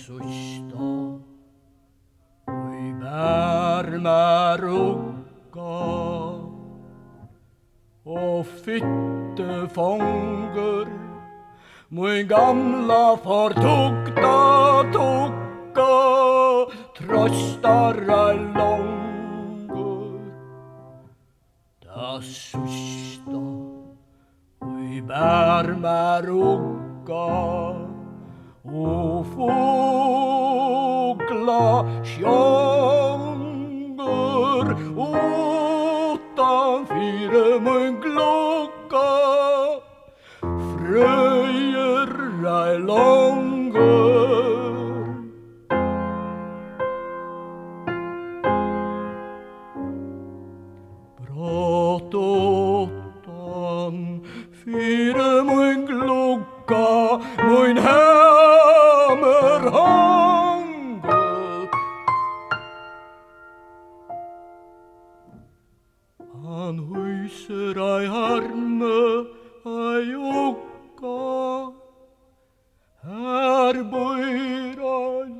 susto ui bärmarukka och fytte fånger min gamla far tukka tröstar långer da susto ui bärmarukka och fågla sjunger utanför min klocka fröjer ej långer brått åttan fyra min klocka min hammer hanger han hyser ej arme ej jocka här bor ej